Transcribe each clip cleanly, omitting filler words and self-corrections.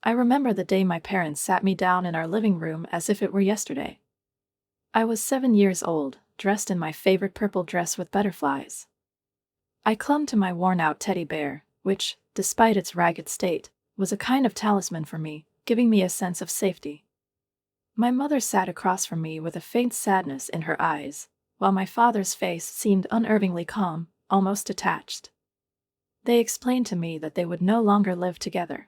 I remember the day my parents sat me down in our living room as if it were yesterday. I was 7 years old, dressed in my favorite purple dress with butterflies. I clung to my worn-out teddy bear, which, despite its ragged state, was a kind of talisman for me, giving me a sense of safety. My mother sat across from me with a faint sadness in her eyes, while my father's face seemed unnervingly calm, almost detached. They explained to me that they would no longer live together.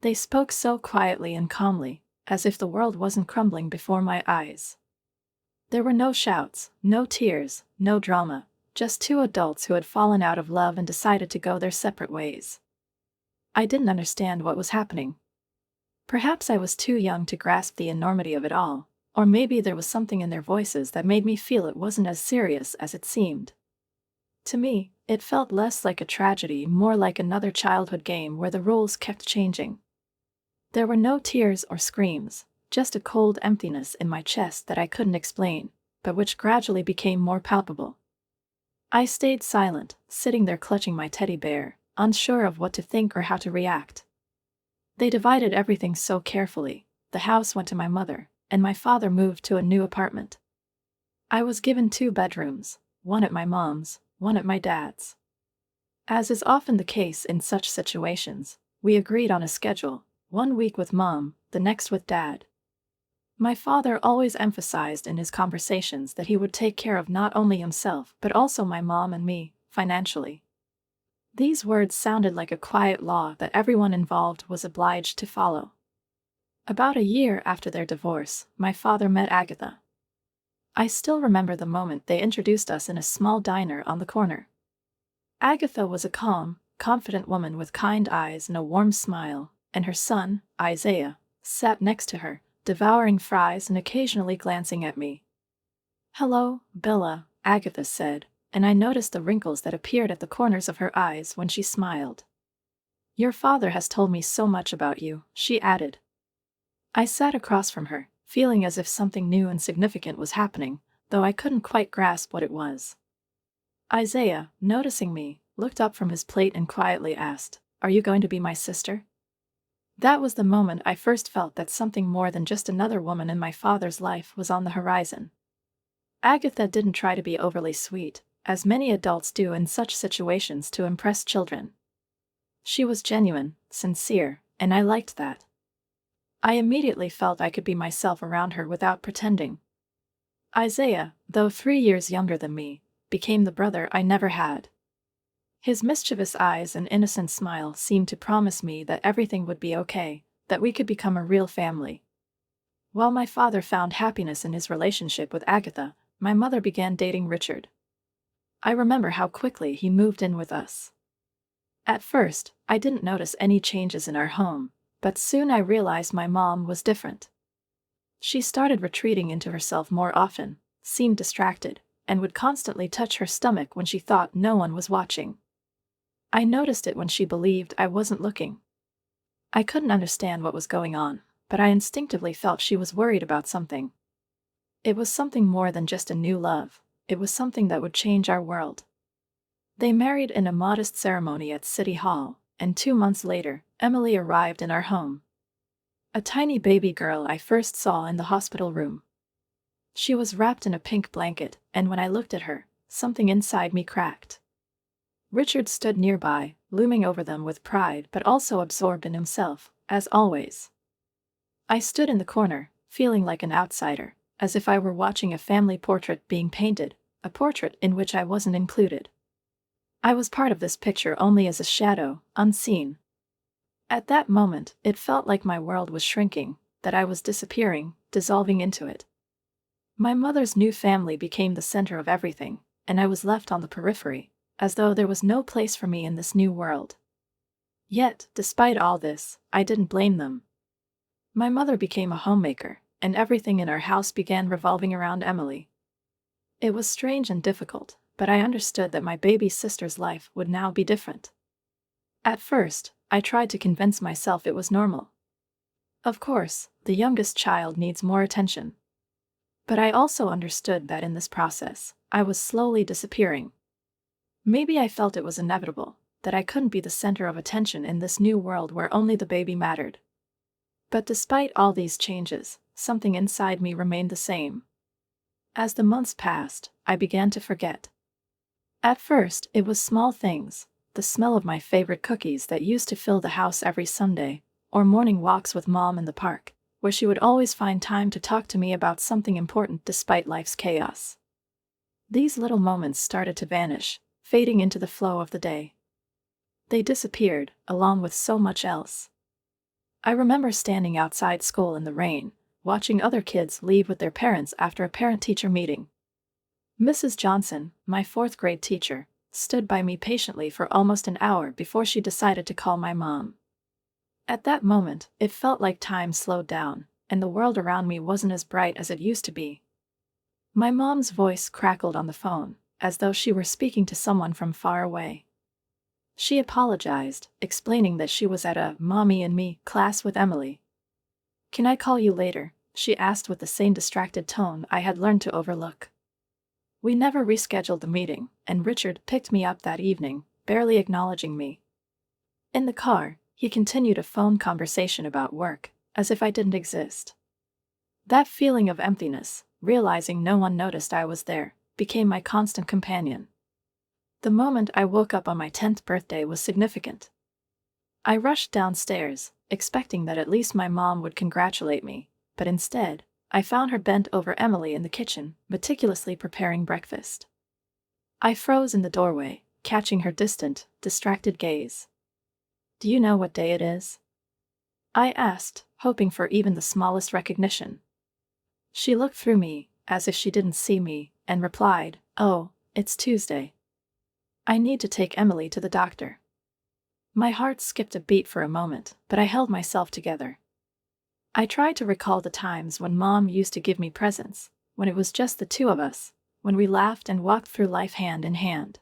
They spoke so quietly and calmly, as if the world wasn't crumbling before my eyes. There were no shouts, no tears, no drama, just two adults who had fallen out of love and decided to go their separate ways. I didn't understand what was happening. Perhaps I was too young to grasp the enormity of it all, or maybe there was something in their voices that made me feel it wasn't as serious as it seemed. To me, it felt less like a tragedy, more like another childhood game where the rules kept changing. There were no tears or screams, just a cold emptiness in my chest that I couldn't explain, but which gradually became more palpable. I stayed silent, sitting there clutching my teddy bear, unsure of what to think or how to react. They divided everything so carefully. The house went to my mother, and my father moved to a new apartment. I was given 2 bedrooms, one at my mom's, one at my dad's. As is often the case in such situations, we agreed on a schedule, 1 week with mom, the next with dad. My father always emphasized in his conversations that he would take care of not only himself but also my mom and me, financially. These words sounded like a quiet law that everyone involved was obliged to follow. About a year after their divorce, my father met Agatha. I still remember the moment they introduced us in a small diner on the corner. Agatha was a calm, confident woman with kind eyes and a warm smile, and her son, Isaiah, sat next to her, devouring fries and occasionally glancing at me. "Hello, Bella," Agatha said, and I noticed the wrinkles that appeared at the corners of her eyes when she smiled. "Your father has told me so much about you," she added. I sat across from her, feeling as if something new and significant was happening, though I couldn't quite grasp what it was. Isaiah, noticing me, looked up from his plate and quietly asked, "Are you going to be my sister?" That was the moment I first felt that something more than just another woman in my father's life was on the horizon. Agatha didn't try to be overly sweet, as many adults do in such situations to impress children. She was genuine, sincere, and I liked that. I immediately felt I could be myself around her without pretending. Isaiah, though 3 years younger than me, became the brother I never had. His mischievous eyes and innocent smile seemed to promise me that everything would be okay, that we could become a real family. While my father found happiness in his relationship with Agatha, my mother began dating Richard. I remember how quickly he moved in with us. At first, I didn't notice any changes in our home, but soon I realized my mom was different. She started retreating into herself more often, seemed distracted, and would constantly touch her stomach when she thought no one was watching. I noticed it when she believed I wasn't looking. I couldn't understand what was going on, but I instinctively felt she was worried about something. It was something more than just a new love. It was something that would change our world. They married in a modest ceremony at City Hall, and 2 months later, Emily arrived in our home. A tiny baby girl I first saw in the hospital room. She was wrapped in a pink blanket, and when I looked at her, something inside me cracked. Richard stood nearby, looming over them with pride but also absorbed in himself, as always. I stood in the corner, feeling like an outsider, as if I were watching a family portrait being painted, a portrait in which I wasn't included. I was part of this picture only as a shadow, unseen. At that moment, it felt like my world was shrinking, that I was disappearing, dissolving into it. My mother's new family became the center of everything, and I was left on the periphery, as though there was no place for me in this new world. Yet, despite all this, I didn't blame them. My mother became a homemaker, and everything in our house began revolving around Emily. It was strange and difficult, but I understood that my baby sister's life would now be different. At first, I tried to convince myself it was normal. Of course, the youngest child needs more attention. But I also understood that in this process, I was slowly disappearing. Maybe I felt it was inevitable, that I couldn't be the center of attention in this new world where only the baby mattered. But despite all these changes, something inside me remained the same. As the months passed, I began to forget. At first, it was small things, the smell of my favorite cookies that used to fill the house every Sunday, or morning walks with Mom in the park, where she would always find time to talk to me about something important despite life's chaos. These little moments started to vanish, fading into the flow of the day. They disappeared, along with so much else. I remember standing outside school in the rain, watching other kids leave with their parents after a parent-teacher meeting. Mrs. Johnson, my fourth-grade teacher, stood by me patiently for almost an hour before she decided to call my mom. At that moment, it felt like time slowed down, and the world around me wasn't as bright as it used to be. My mom's voice crackled on the phone, as though she were speaking to someone from far away. She apologized, explaining that she was at a Mommy and Me class with Emily. "Can I call you later?" she asked with the same distracted tone I had learned to overlook. We never rescheduled the meeting, and Richard picked me up that evening, barely acknowledging me. In the car, he continued a phone conversation about work, as if I didn't exist. That feeling of emptiness, realizing no one noticed I was there, became my constant companion. The moment I woke up on my 10th birthday was significant. I rushed downstairs, expecting that at least my mom would congratulate me, but instead, I found her bent over Emily in the kitchen, meticulously preparing breakfast. I froze in the doorway, catching her distant, distracted gaze. "Do you know what day it is?" I asked, hoping for even the smallest recognition. She looked through me, as if she didn't see me, and replied, "Oh, it's Tuesday. I need to take Emily to the doctor." My heart skipped a beat for a moment, but I held myself together. I tried to recall the times when Mom used to give me presents, when it was just the two of us, when we laughed and walked through life hand in hand.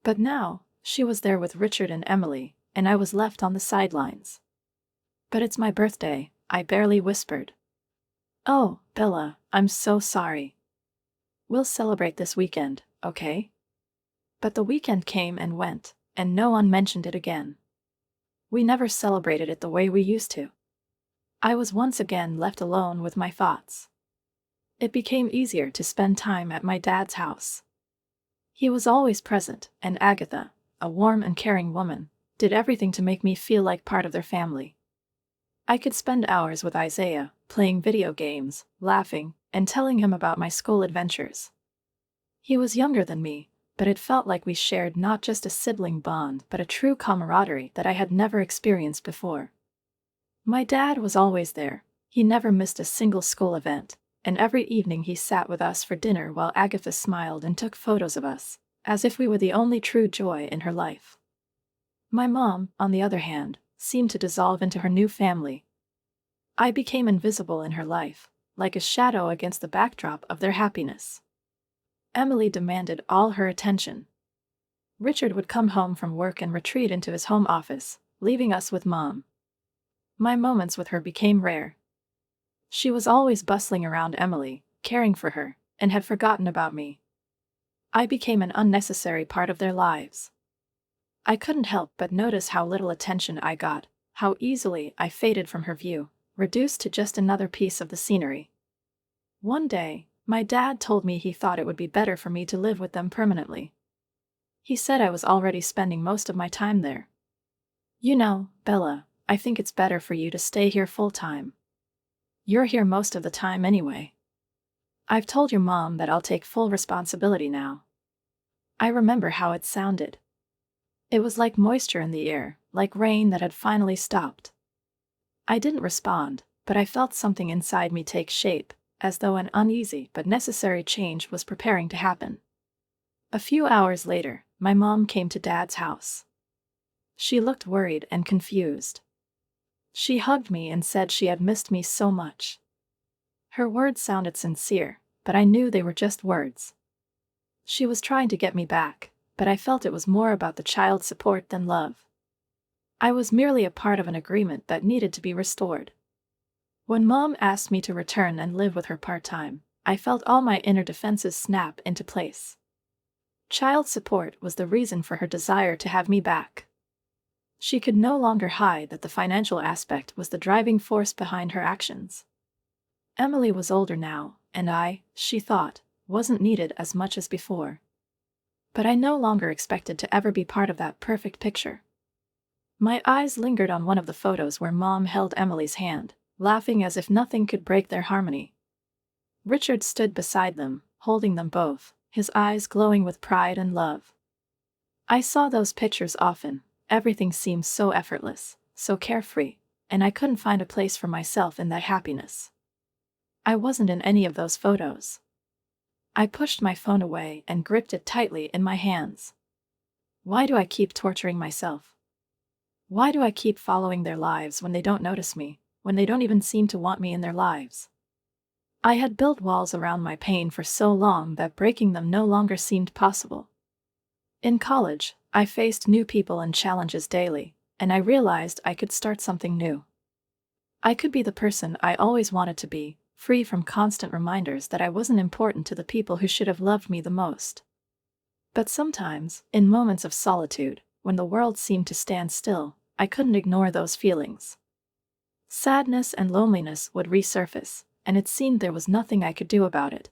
But now, she was there with Richard and Emily, and I was left on the sidelines. "But it's my birthday," I barely whispered. "Oh, Bella, I'm so sorry. We'll celebrate this weekend, okay?" But the weekend came and went, and no one mentioned it again. We never celebrated it the way we used to. I was once again left alone with my thoughts. It became easier to spend time at my dad's house. He was always present, and Agatha, a warm and caring woman, did everything to make me feel like part of their family. I could spend hours with Isaiah, playing video games, laughing, and telling him about my school adventures. He was younger than me, but it felt like we shared not just a sibling bond but a true camaraderie that I had never experienced before. My dad was always there. He never missed a single school event, and every evening he sat with us for dinner while Agatha smiled and took photos of us, as if we were the only true joy in her life. My mom, on the other hand, seemed to dissolve into her new family. I became invisible in her life, like a shadow against the backdrop of their happiness. Emily demanded all her attention. Richard would come home from work and retreat into his home office, leaving us with Mom. My moments with her became rare. She was always bustling around Emily, caring for her, and had forgotten about me. I became an unnecessary part of their lives. I couldn't help but notice how little attention I got, how easily I faded from her view, reduced to just another piece of the scenery. One day, my dad told me he thought it would be better for me to live with them permanently. He said I was already spending most of my time there. "You know, Bella, I think it's better for you to stay here full-time. You're here most of the time anyway. I've told your mom that I'll take full responsibility now." I remember how it sounded. It was like moisture in the air, like rain that had finally stopped. I didn't respond, but I felt something inside me take shape, as though an uneasy but necessary change was preparing to happen. A few hours later, my mom came to Dad's house. She looked worried and confused. She hugged me and said she had missed me so much. Her words sounded sincere, but I knew they were just words. She was trying to get me back, but I felt it was more about the child's support than love. I was merely a part of an agreement that needed to be restored. When Mom asked me to return and live with her part-time, I felt all my inner defenses snap into place. Child support was the reason for her desire to have me back. She could no longer hide that the financial aspect was the driving force behind her actions. Emily was older now, and she thought, wasn't needed as much as before. But I no longer expected to ever be part of that perfect picture. My eyes lingered on one of the photos where Mom held Emily's hand, laughing as if nothing could break their harmony. Richard stood beside them, holding them both, his eyes glowing with pride and love. I saw those pictures often. Everything seemed so effortless, so carefree, and I couldn't find a place for myself in that happiness. I wasn't in any of those photos. I pushed my phone away and gripped it tightly in my hands. Why do I keep torturing myself? Why do I keep following their lives when they don't notice me, when they don't even seem to want me in their lives? I had built walls around my pain for so long that breaking them no longer seemed possible. In college, I faced new people and challenges daily, and I realized I could start something new. I could be the person I always wanted to be, free from constant reminders that I wasn't important to the people who should have loved me the most. But sometimes, in moments of solitude, when the world seemed to stand still, I couldn't ignore those feelings. Sadness and loneliness would resurface, and it seemed there was nothing I could do about it.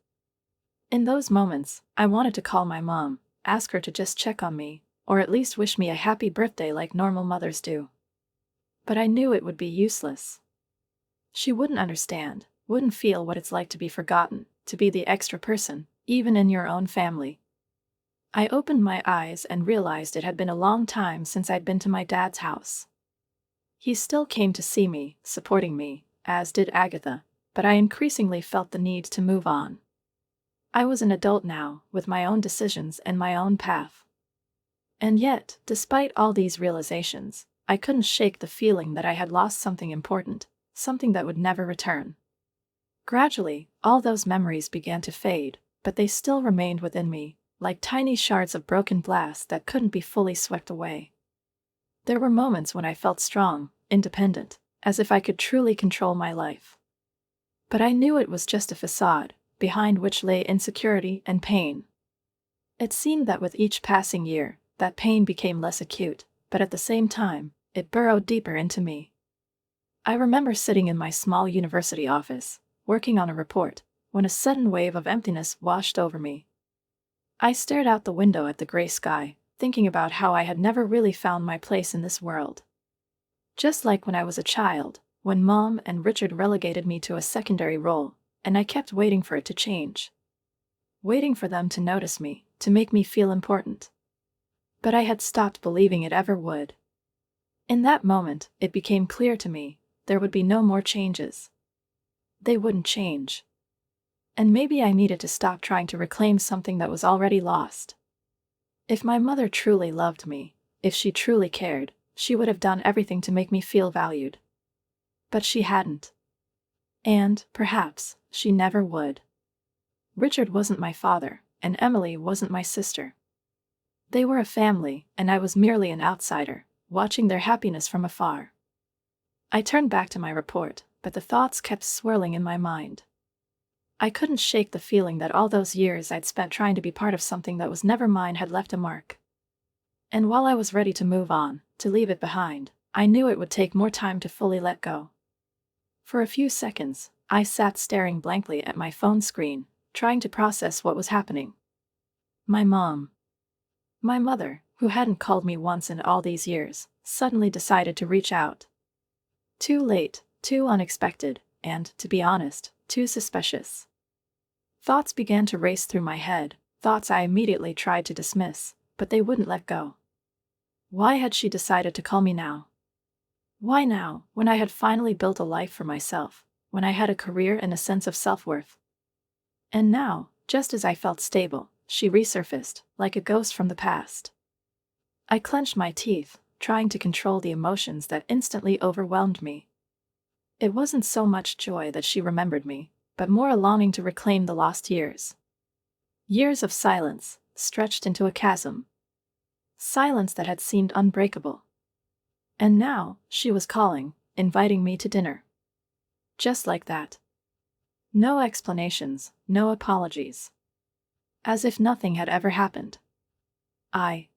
In those moments, I wanted to call my mom, ask her to just check on me, or at least wish me a happy birthday like normal mothers do. But I knew it would be useless. She wouldn't understand, wouldn't feel what it's like to be forgotten, to be the extra person, even in your own family. I opened my eyes and realized it had been a long time since I'd been to my dad's house. He still came to see me, supporting me, as did Agatha, but I increasingly felt the need to move on. I was an adult now, with my own decisions and my own path. And yet, despite all these realizations, I couldn't shake the feeling that I had lost something important, something that would never return. Gradually, all those memories began to fade, but they still remained within me, like tiny shards of broken glass that couldn't be fully swept away. There were moments when I felt strong, independent, as if I could truly control my life. But I knew it was just a facade, behind which lay insecurity and pain. It seemed that with each passing year, that pain became less acute, but at the same time, it burrowed deeper into me. I remember sitting in my small university office, working on a report, when a sudden wave of emptiness washed over me. I stared out the window at the gray sky, thinking about how I had never really found my place in this world. Just like when I was a child, when Mom and Richard relegated me to a secondary role, and I kept waiting for it to change. Waiting for them to notice me, to make me feel important. But I had stopped believing it ever would. In that moment, it became clear to me, there would be no more changes. They wouldn't change. And maybe I needed to stop trying to reclaim something that was already lost. If my mother truly loved me, if she truly cared, she would have done everything to make me feel valued. But she hadn't. And, perhaps, she never would. Richard wasn't my father, and Emily wasn't my sister. They were a family, and I was merely an outsider, watching their happiness from afar. I turned back to my report, but the thoughts kept swirling in my mind. I couldn't shake the feeling that all those years I'd spent trying to be part of something that was never mine had left a mark. And while I was ready to move on, to leave it behind, I knew it would take more time to fully let go. For a few seconds, I sat staring blankly at my phone screen, trying to process what was happening. My mom. My mother, who hadn't called me once in all these years, suddenly decided to reach out. Too late, too unexpected, and, to be honest, too suspicious. Thoughts began to race through my head, thoughts I immediately tried to dismiss, but they wouldn't let go. Why had she decided to call me now? Why now, when I had finally built a life for myself, when I had a career and a sense of self-worth? And now, just as I felt stable, she resurfaced, like a ghost from the past. I clenched my teeth, trying to control the emotions that instantly overwhelmed me. It wasn't so much joy that she remembered me, but more a longing to reclaim the lost years. Years of silence, stretched into a chasm. Silence that had seemed unbreakable. And now, she was calling, inviting me to dinner. Just like that. No explanations, no apologies. As if nothing had ever happened. I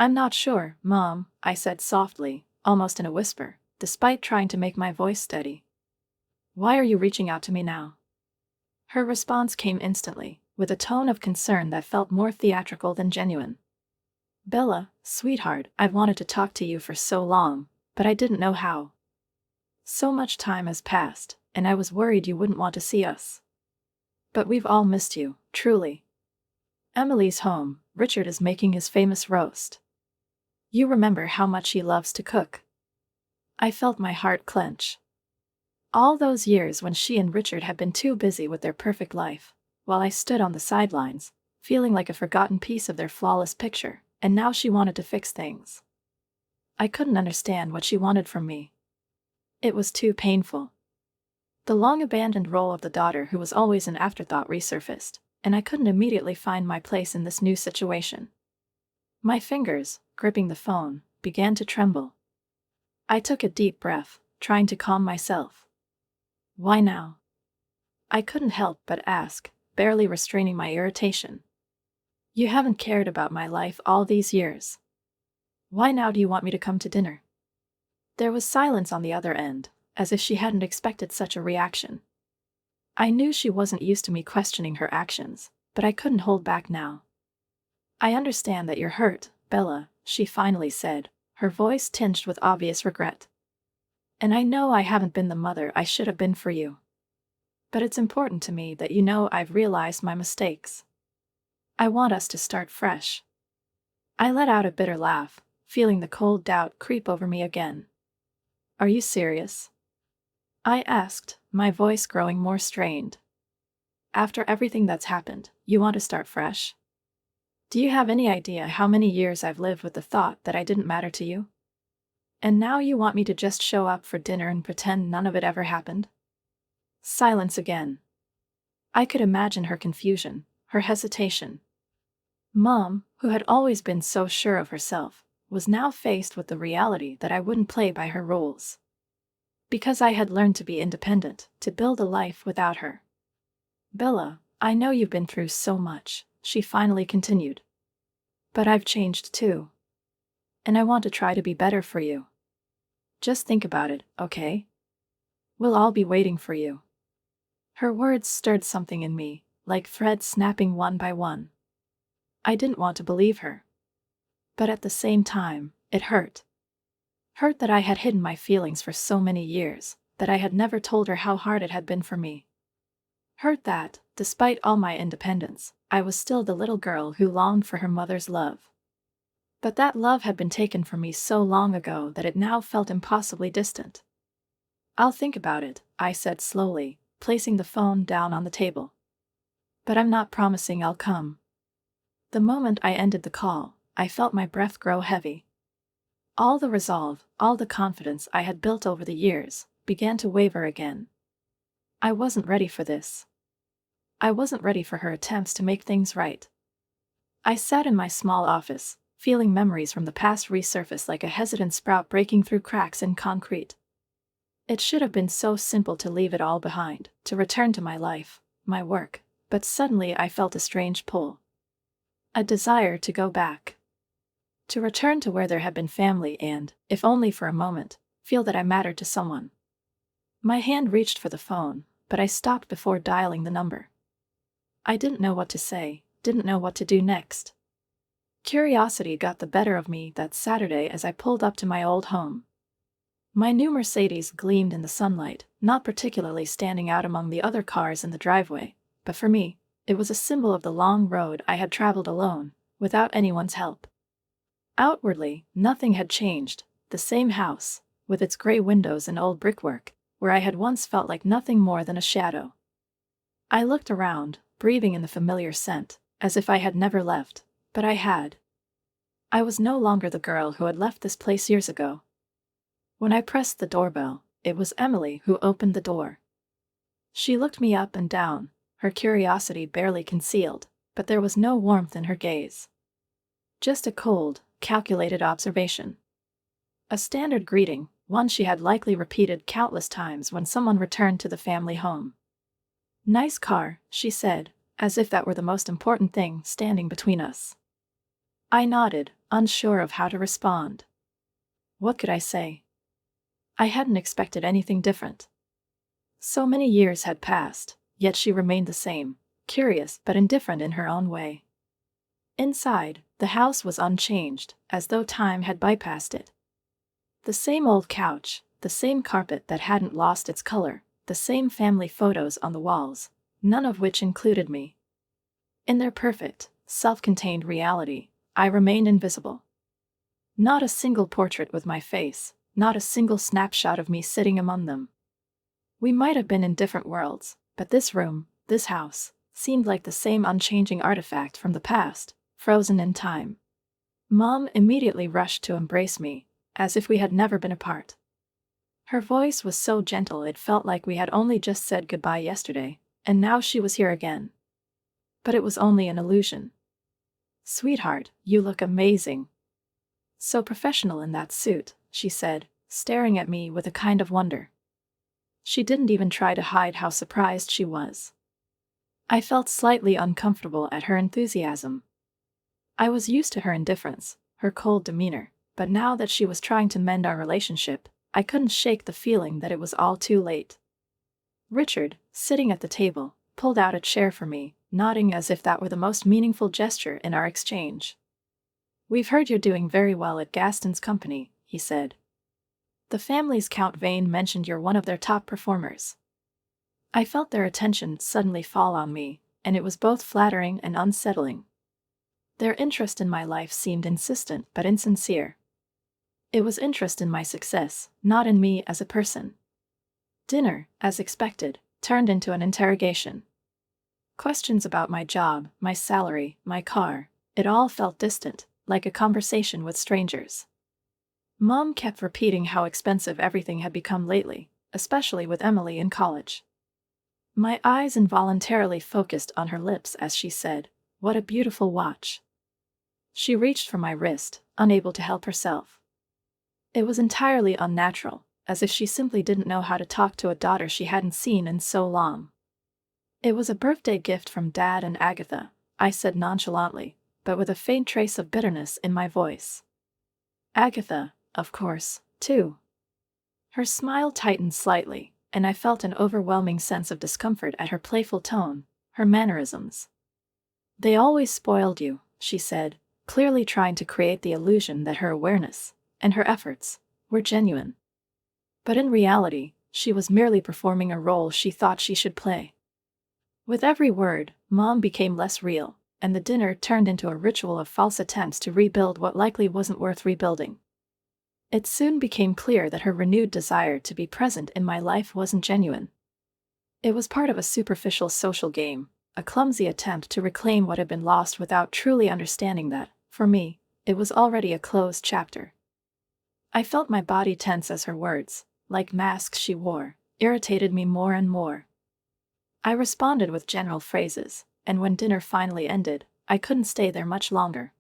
I'm not sure, Mom, I said softly, almost in a whisper, despite trying to make my voice steady. Why are you reaching out to me now? Her response came instantly, with a tone of concern that felt more theatrical than genuine. Bella, sweetheart, I've wanted to talk to you for so long, but I didn't know how. So much time has passed, and I was worried you wouldn't want to see us. But we've all missed you, truly. Emily's home, Richard is making his famous roast. You remember how much he loves to cook. I felt my heart clench. All those years when she and Richard had been too busy with their perfect life, while I stood on the sidelines, feeling like a forgotten piece of their flawless picture, and now she wanted to fix things. I couldn't understand what she wanted from me. It was too painful. The long-abandoned role of the daughter who was always an afterthought resurfaced, and I couldn't immediately find my place in this new situation. My fingers, gripping the phone, began to tremble. I took a deep breath, trying to calm myself. Why now? I couldn't help but ask, barely restraining my irritation. You haven't cared about my life all these years. Why now do you want me to come to dinner? There was silence on the other end, as if she hadn't expected such a reaction. I knew she wasn't used to me questioning her actions, but I couldn't hold back now. I understand that you're hurt, Bella, she finally said, her voice tinged with obvious regret. And I know I haven't been the mother I should have been for you. But it's important to me that you know I've realized my mistakes. I want us to start fresh. I let out a bitter laugh, feeling the cold doubt creep over me again. Are you serious? I asked, my voice growing more strained. After everything that's happened, you want to start fresh? Do you have any idea how many years I've lived with the thought that I didn't matter to you? And now you want me to just show up for dinner and pretend none of it ever happened? Silence again. I could imagine her confusion, her hesitation. Mom, who had always been so sure of herself, was now faced with the reality that I wouldn't play by her rules. Because I had learned to be independent, to build a life without her. Bella, I know you've been through so much, she finally continued. But I've changed too. And I want to try to be better for you. Just think about it, okay? We'll all be waiting for you. Her words stirred something in me, like threads snapping one by one. I didn't want to believe her. But at the same time, it hurt. Hurt that I had hidden my feelings for so many years, that I had never told her how hard it had been for me. Hurt that, despite all my independence, I was still the little girl who longed for her mother's love. But that love had been taken from me so long ago that it now felt impossibly distant. I'll think about it, I said slowly, placing the phone down on the table. But I'm not promising I'll come. The moment I ended the call, I felt my breath grow heavy. All the resolve, all the confidence I had built over the years, began to waver again. I wasn't ready for this. I wasn't ready for her attempts to make things right. I sat in my small office, feeling memories from the past resurface like a hesitant sprout breaking through cracks in concrete. It should have been so simple to leave it all behind, to return to my life, my work, but suddenly I felt a strange pull. A desire to go back. To return to where there had been family and, if only for a moment, feel that I mattered to someone. My hand reached for the phone, but I stopped before dialing the number. I didn't know what to say, didn't know what to do next. Curiosity got the better of me that Saturday as I pulled up to my old home. My new Mercedes gleamed in the sunlight, not particularly standing out among the other cars in the driveway, but for me, it was a symbol of the long road I had traveled alone, without anyone's help. Outwardly, nothing had changed, the same house, with its gray windows and old brickwork, where I had once felt like nothing more than a shadow. I looked around, breathing in the familiar scent, as if I had never left, but I had. I was no longer the girl who had left this place years ago. When I pressed the doorbell, it was Emily who opened the door. She looked me up and down, her curiosity barely concealed, but there was no warmth in her gaze. Just a cold, calculated observation. A standard greeting, one she had likely repeated countless times when someone returned to the family home. "Nice car," she said, as if that were the most important thing standing between us. I nodded, unsure of how to respond. What could I say? I hadn't expected anything different. So many years had passed, yet she remained the same, curious but indifferent in her own way. Inside, the house was unchanged, as though time had bypassed it. The same old couch, the same carpet that hadn't lost its color, the same family photos on the walls, none of which included me. In their perfect, self-contained reality, I remained invisible. Not a single portrait with my face, not a single snapshot of me sitting among them. We might have been in different worlds, but this room, this house, seemed like the same unchanging artifact from the past, frozen in time. Mom immediately rushed to embrace me, as if we had never been apart. Her voice was so gentle it felt like we had only just said goodbye yesterday, and now she was here again. But it was only an illusion. "Sweetheart, you look amazing." "So professional in that suit," she said, staring at me with a kind of wonder. She didn't even try to hide how surprised she was. I felt slightly uncomfortable at her enthusiasm. I was used to her indifference, her cold demeanor, but now that she was trying to mend our relationship, I couldn't shake the feeling that it was all too late. Richard, sitting at the table, pulled out a chair for me, nodding as if that were the most meaningful gesture in our exchange. "We've heard you're doing very well at Gaston's company," he said. "The family's Count Vane mentioned you're one of their top performers." I felt their attention suddenly fall on me, and it was both flattering and unsettling. Their interest in my life seemed insistent but insincere. It was interest in my success, not in me as a person. Dinner, as expected, turned into an interrogation. Questions about my job, my salary, my car, it all felt distant, like a conversation with strangers. Mom kept repeating how expensive everything had become lately, especially with Emily in college. My eyes involuntarily focused on her lips as she said, "What a beautiful watch." She reached for my wrist, unable to help herself. It was entirely unnatural, as if she simply didn't know how to talk to a daughter she hadn't seen in so long. "It was a birthday gift from Dad and Agatha," I said nonchalantly, but with a faint trace of bitterness in my voice. "Agatha, of course, too." Her smile tightened slightly, and I felt an overwhelming sense of discomfort at her playful tone, her mannerisms. "They always spoiled you," she said, clearly trying to create the illusion that her awareness, and her efforts, were genuine. But in reality, she was merely performing a role she thought she should play. With every word, Mom became less real, and the dinner turned into a ritual of false attempts to rebuild what likely wasn't worth rebuilding. It soon became clear that her renewed desire to be present in my life wasn't genuine. It was part of a superficial social game, a clumsy attempt to reclaim what had been lost without truly understanding that, for me, it was already a closed chapter. I felt my body tense as her words, like masks she wore, irritated me more and more. I responded with general phrases, and when dinner finally ended, I couldn't stay there much longer.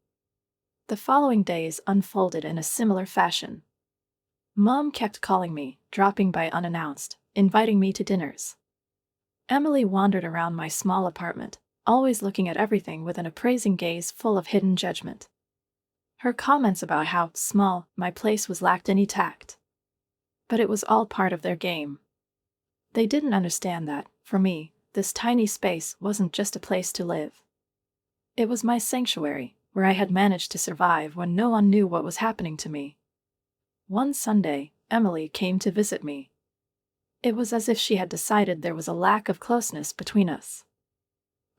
The following days unfolded in a similar fashion. Mom kept calling me, dropping by unannounced, inviting me to dinners. Emily wandered around my small apartment, always looking at everything with an appraising gaze full of hidden judgment. Her comments about how small my place was lacked any tact. But it was all part of their game. They didn't understand that, for me, this tiny space wasn't just a place to live. It was my sanctuary, where I had managed to survive when no one knew what was happening to me. One Sunday, Emily came to visit me. It was as if she had decided there was a lack of closeness between us.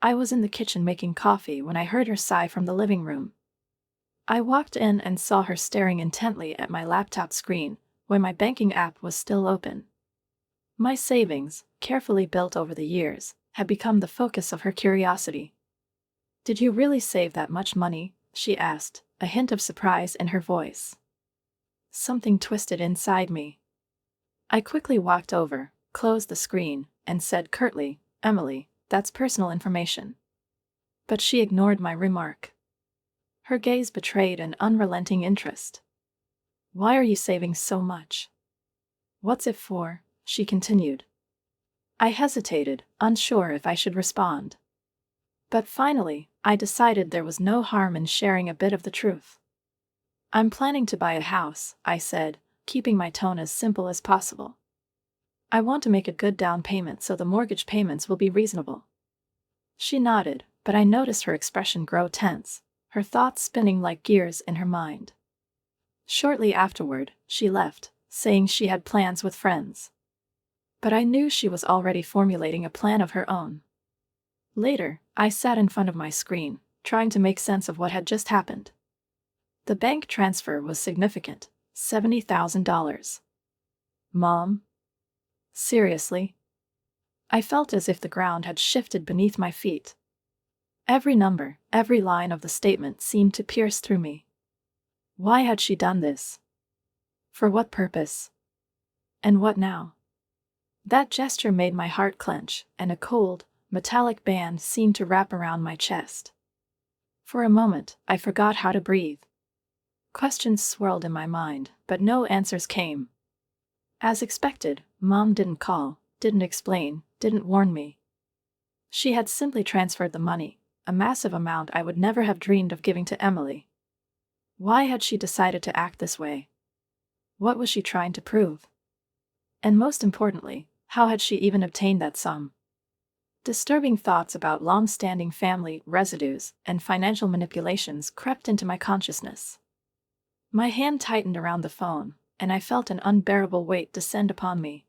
I was in the kitchen making coffee when I heard her sigh from the living room. I walked in and saw her staring intently at my laptop screen, where my banking app was still open. My savings, carefully built over the years, had become the focus of her curiosity. "Did you really save that much money?" she asked, a hint of surprise in her voice. Something twisted inside me. I quickly walked over, closed the screen, and said curtly, "Emily, that's personal information." But she ignored my remark. Her gaze betrayed an unrelenting interest. "Why are you saving so much?" "What's it for?" she continued. I hesitated, unsure if I should respond. But finally, I decided there was no harm in sharing a bit of the truth. I'm planning to buy a house, I said, keeping my tone as simple as possible. I want to make a good down payment so the mortgage payments will be reasonable. She nodded, but I noticed her expression grow tense, her thoughts spinning like gears in her mind. Shortly afterward, she left, saying she had plans with friends. But I knew she was already formulating a plan of her own. Later, I sat in front of my screen, trying to make sense of what had just happened. The bank transfer was significant, $70,000. Mom? Seriously? I felt as if the ground had shifted beneath my feet. Every number, every line of the statement seemed to pierce through me. Why had she done this? For what purpose? And what now? That gesture made my heart clench, and a cold, metallic band seemed to wrap around my chest. For a moment, I forgot how to breathe. Questions swirled in my mind, but no answers came. As expected, Mom didn't call, didn't explain, didn't warn me. She had simply transferred the money, a massive amount I would never have dreamed of giving to Emily. Why had she decided to act this way? What was she trying to prove? And most importantly, how had she even obtained that sum? Disturbing thoughts about long-standing family residues and financial manipulations crept into my consciousness. My hand tightened around the phone, and I felt an unbearable weight descend upon me.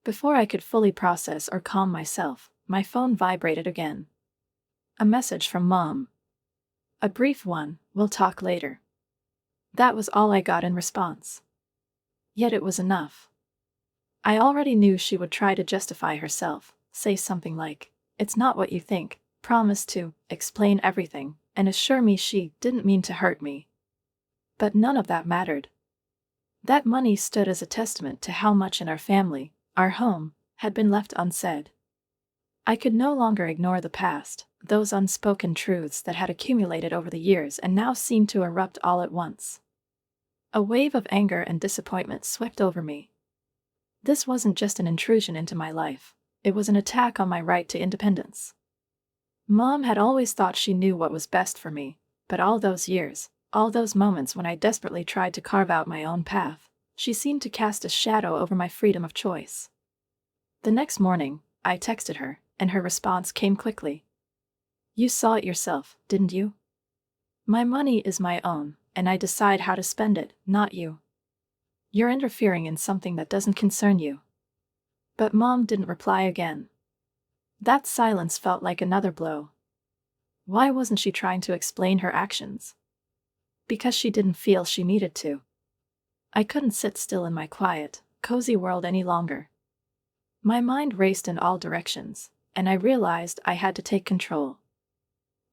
Before I could fully process or calm myself, my phone vibrated again. A message from Mom. A brief one, "We'll talk later." That was all I got in response. Yet it was enough. I already knew she would try to justify herself, say something like, "It's not what you think," promise to explain everything, and assure me she didn't mean to hurt me. But none of that mattered. That money stood as a testament to how much in our family, our home, had been left unsaid. I could no longer ignore the past, those unspoken truths that had accumulated over the years and now seemed to erupt all at once. A wave of anger and disappointment swept over me. This wasn't just an intrusion into my life, it was an attack on my right to independence. Mom had always thought she knew what was best for me, but all those years, all those moments when I desperately tried to carve out my own path, she seemed to cast a shadow over my freedom of choice. The next morning, I texted her, and her response came quickly. "You saw it yourself, didn't you? My money is my own, and I decide how to spend it, not you. You're interfering in something that doesn't concern you." But Mom didn't reply again. That silence felt like another blow. Why wasn't she trying to explain her actions? Because she didn't feel she needed to. I couldn't sit still in my quiet, cozy world any longer. My mind raced in all directions, and I realized I had to take control.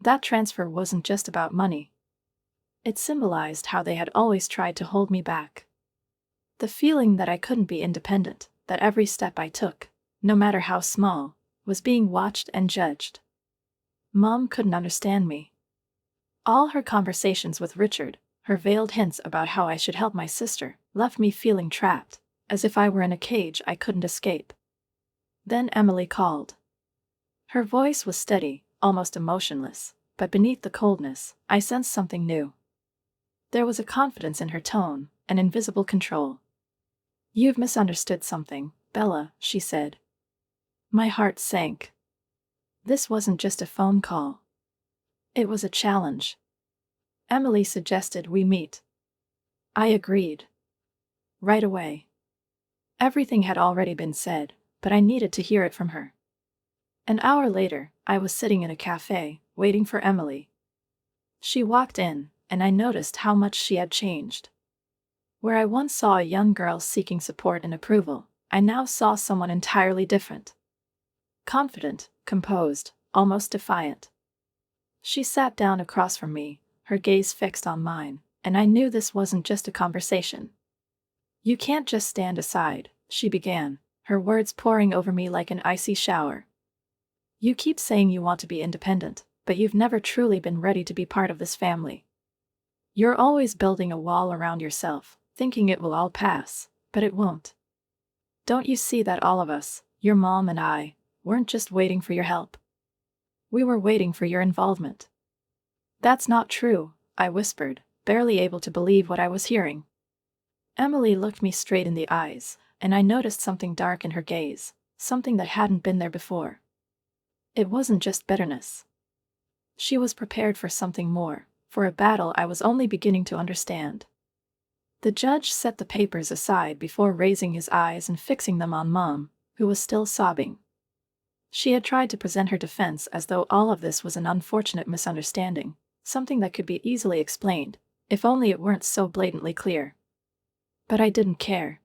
That transfer wasn't just about money. It symbolized how they had always tried to hold me back. The feeling that I couldn't be independent, that every step I took, no matter how small, was being watched and judged. Mom couldn't understand me. All her conversations with Richard, her veiled hints about how I should help my sister, left me feeling trapped, as if I were in a cage I couldn't escape. Then Emily called. Her voice was steady, almost emotionless, but beneath the coldness, I sensed something new. There was a confidence in her tone, an invisible control. "You've misunderstood something, Bella," she said. My heart sank. This wasn't just a phone call. It was a challenge. Emily suggested we meet. I agreed. Right away. Everything had already been said, but I needed to hear it from her. An hour later, I was sitting in a cafe, waiting for Emily. She walked in, and I noticed how much she had changed. Where I once saw a young girl seeking support and approval, I now saw someone entirely different. Confident, composed, almost defiant. She sat down across from me, her gaze fixed on mine, and I knew this wasn't just a conversation. "You can't just stand aside," she began, her words pouring over me like an icy shower. "You keep saying you want to be independent, but you've never truly been ready to be part of this family. You're always building a wall around yourself, thinking it will all pass, but it won't. Don't you see that all of us, your mom and I, weren't just waiting for your help? We were waiting for your involvement." "That's not true," I whispered, barely able to believe what I was hearing. Emily looked me straight in the eyes, and I noticed something dark in her gaze, something that hadn't been there before. It wasn't just bitterness. She was prepared for something more, for a battle I was only beginning to understand. The judge set the papers aside before raising his eyes and fixing them on Mom, who was still sobbing. She had tried to present her defense as though all of this was an unfortunate misunderstanding, something that could be easily explained, if only it weren't so blatantly clear. But I didn't care.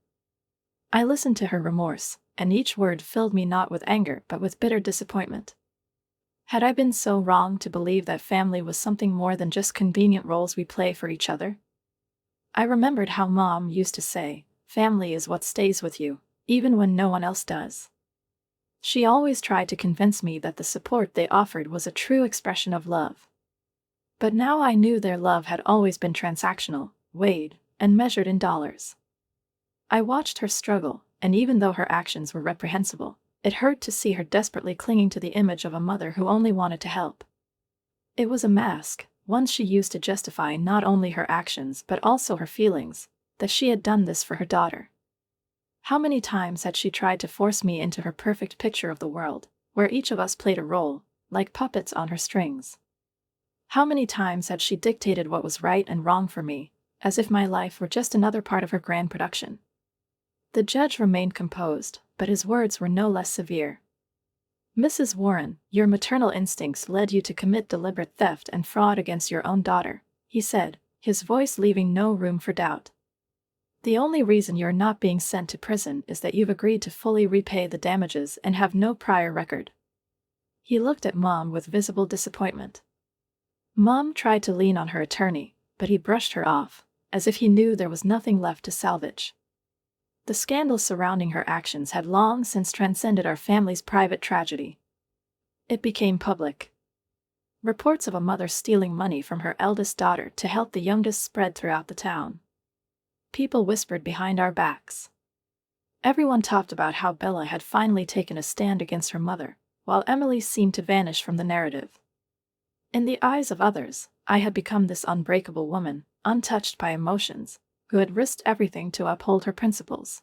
I listened to her remorse, and each word filled me not with anger but with bitter disappointment. Had I been so wrong to believe that family was something more than just convenient roles we play for each other? I remembered how Mom used to say, "Family is what stays with you, even when no one else does." She always tried to convince me that the support they offered was a true expression of love. But now I knew their love had always been transactional, weighed, and measured in dollars. I watched her struggle, and even though her actions were reprehensible, it hurt to see her desperately clinging to the image of a mother who only wanted to help. It was a mask, one she used to justify not only her actions but also her feelings, that she had done this for her daughter. How many times had she tried to force me into her perfect picture of the world, where each of us played a role, like puppets on her strings? How many times had she dictated what was right and wrong for me, as if my life were just another part of her grand production? The judge remained composed, but his words were no less severe. "Mrs. Warren, your maternal instincts led you to commit deliberate theft and fraud against your own daughter," he said, his voice leaving no room for doubt. "The only reason you're not being sent to prison is that you've agreed to fully repay the damages and have no prior record." He looked at Mom with visible disappointment. Mom tried to lean on her attorney, but he brushed her off, as if he knew there was nothing left to salvage. The scandal surrounding her actions had long since transcended our family's private tragedy. It became public. Reports of a mother stealing money from her eldest daughter to help the youngest spread throughout the town. People whispered behind our backs. Everyone talked about how Bella had finally taken a stand against her mother, while Emily seemed to vanish from the narrative. In the eyes of others, I had become this unbreakable woman, untouched by emotions, who had risked everything to uphold her principles.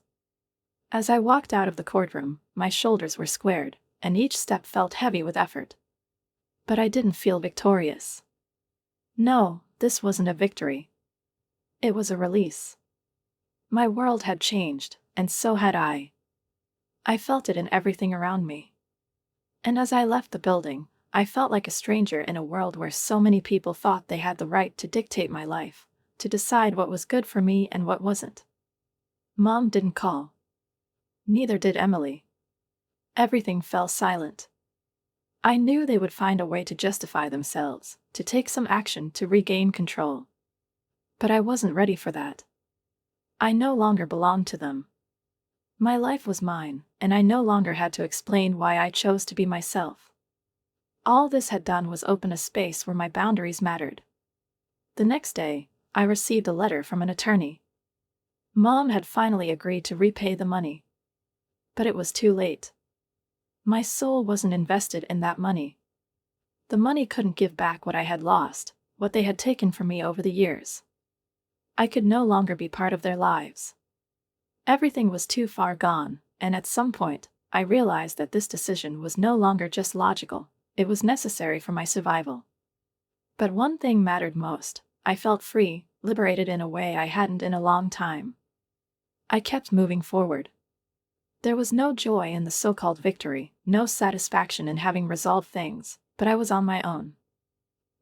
As I walked out of the courtroom, my shoulders were squared, and each step felt heavy with effort. But I didn't feel victorious. No, this wasn't a victory. It was a release. My world had changed, and so had I. I felt it in everything around me. And as I left the building, I felt like a stranger in a world where so many people thought they had the right to dictate my life, to decide what was good for me and what wasn't. Mom didn't call. Neither did Emily. Everything fell silent. I knew they would find a way to justify themselves, to take some action to regain control. But I wasn't ready for that. I no longer belonged to them. My life was mine, and I no longer had to explain why I chose to be myself. All this had done was open a space where my boundaries mattered. The next day, I received a letter from an attorney. Mom had finally agreed to repay the money. But it was too late. My soul wasn't invested in that money. The money couldn't give back what I had lost, what they had taken from me over the years. I could no longer be part of their lives. Everything was too far gone, and at some point, I realized that this decision was no longer just logical, it was necessary for my survival. But one thing mattered most. I felt free, liberated in a way I hadn't in a long time. I kept moving forward. There was no joy in the so-called victory, no satisfaction in having resolved things, but I was on my own.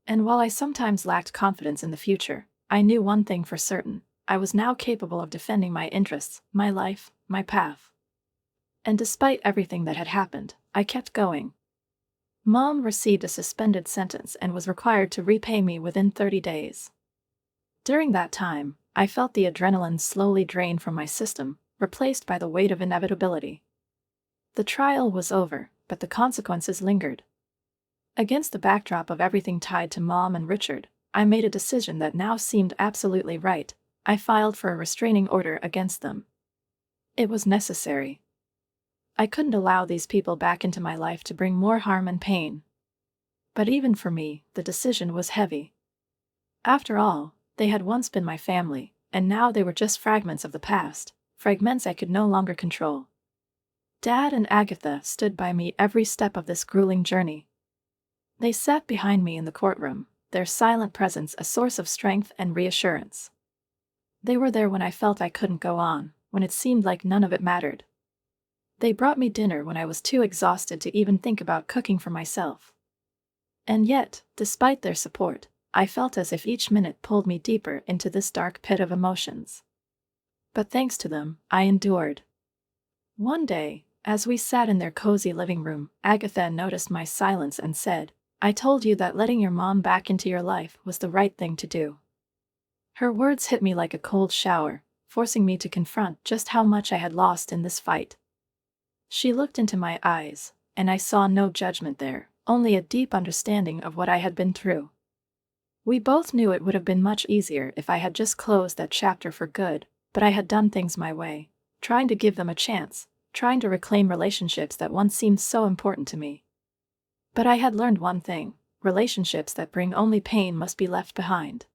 And while I sometimes lacked confidence in the future, I knew one thing for certain: I was now capable of defending my interests, my life, my path. And despite everything that had happened, I kept going. Mom received a suspended sentence and was required to repay me within 30 days. During that time, I felt the adrenaline slowly drain from my system, replaced by the weight of inevitability. The trial was over, but the consequences lingered. Against the backdrop of everything tied to Mom and Richard, I made a decision that now seemed absolutely right. I filed for a restraining order against them. It was necessary. I couldn't allow these people back into my life to bring more harm and pain. But even for me, the decision was heavy. After all, They had once been my family, and now they were just fragments of the past, fragments I could no longer control. Dad and Agatha stood by me every step of this grueling journey. They sat behind me in the courtroom, their silent presence a source of strength and reassurance. They were there when I felt I couldn't go on, when it seemed like none of it mattered. They brought me dinner when I was too exhausted to even think about cooking for myself. And yet, despite their support, I felt as if each minute pulled me deeper into this dark pit of emotions. But thanks to them, I endured. One day, as we sat in their cozy living room, Agatha noticed my silence and said, "I told you that letting your mom back into your life was the right thing to do." Her words hit me like a cold shower, forcing me to confront just how much I had lost in this fight. She looked into my eyes, and I saw no judgment there, only a deep understanding of what I had been through. We both knew it would have been much easier if I had just closed that chapter for good, but I had done things my way, trying to give them a chance, trying to reclaim relationships that once seemed so important to me. But I had learned one thing: relationships that bring only pain must be left behind.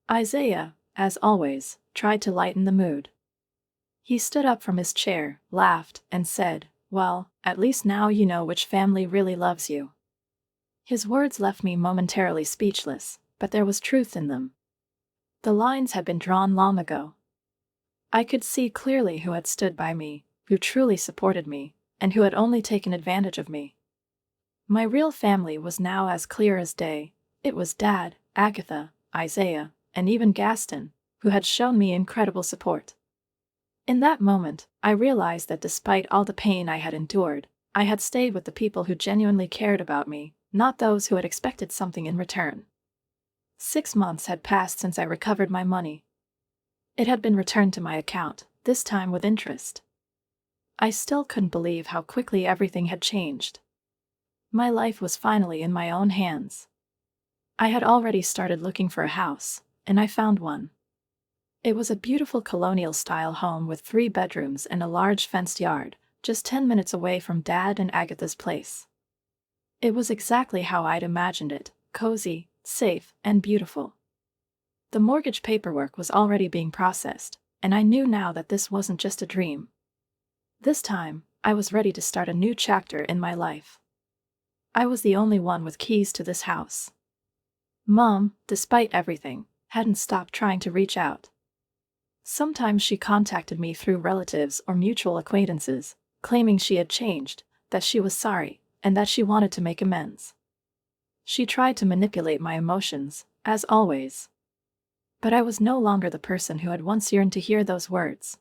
Isaiah, as always, tried to lighten the mood. He stood up from his chair, laughed, and said, "Well, at least now you know which family really loves you." His words left me momentarily speechless, but there was truth in them. The lines had been drawn long ago. I could see clearly who had stood by me, who truly supported me, and who had only taken advantage of me. My real family was now as clear as day. It was Dad, Agatha, Isaiah, and even Gaston, who had shown me incredible support. In that moment, I realized that despite all the pain I had endured, I had stayed with the people who genuinely cared about me, not those who had expected something in return. 6 months had passed since I recovered my money. It had been returned to my account, this time with interest. I still couldn't believe how quickly everything had changed. My life was finally in my own hands. I had already started looking for a house, and I found one. It was a beautiful colonial-style home with 3 bedrooms and a large fenced yard, just 10 minutes away from Dad and Agatha's place. It was exactly how I'd imagined it: cozy, safe, and beautiful. The mortgage paperwork was already being processed, and I knew now that this wasn't just a dream. This time, I was ready to start a new chapter in my life. I was the only one with keys to this house. Mom, despite everything, hadn't stopped trying to reach out. Sometimes she contacted me through relatives or mutual acquaintances, claiming she had changed, that she was sorry, and that she wanted to make amends. She tried to manipulate my emotions, as always. But I was no longer the person who had once yearned to hear those words.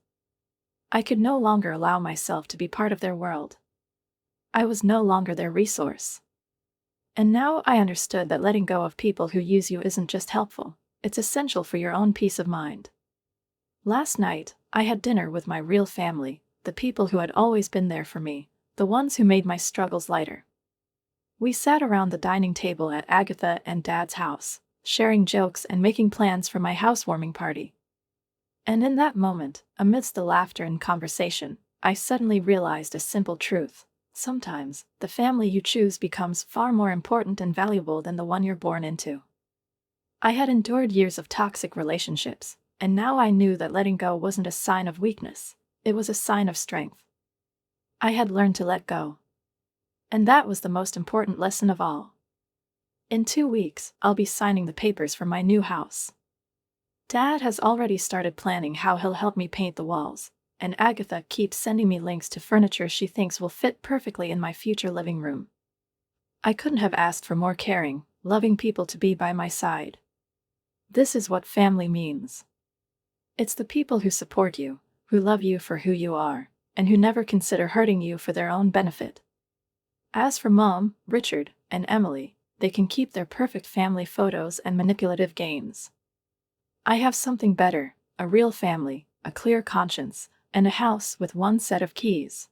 I could no longer allow myself to be part of their world. I was no longer their resource. And now I understood that letting go of people who use you isn't just helpful, it's essential for your own peace of mind. Last night, I had dinner with my real family, the people who had always been there for me, the ones who made my struggles lighter. We sat around the dining table at Agatha and Dad's house, sharing jokes and making plans for my housewarming party. And in that moment, amidst the laughter and conversation, I suddenly realized a simple truth: sometimes, the family you choose becomes far more important and valuable than the one you're born into. I had endured years of toxic relationships, and now I knew that letting go wasn't a sign of weakness, it was a sign of strength. I had learned to let go. And that was the most important lesson of all. In 2 weeks, I'll be signing the papers for my new house. Dad has already started planning how he'll help me paint the walls, and Agatha keeps sending me links to furniture she thinks will fit perfectly in my future living room. I couldn't have asked for more caring, loving people to be by my side. This is what family means. It's the people who support you, who love you for who you are, and who never consider hurting you for their own benefit. As for Mom, Richard, and Emily, they can keep their perfect family photos and manipulative games. I have something better: a real family, a clear conscience, and a house with one set of keys.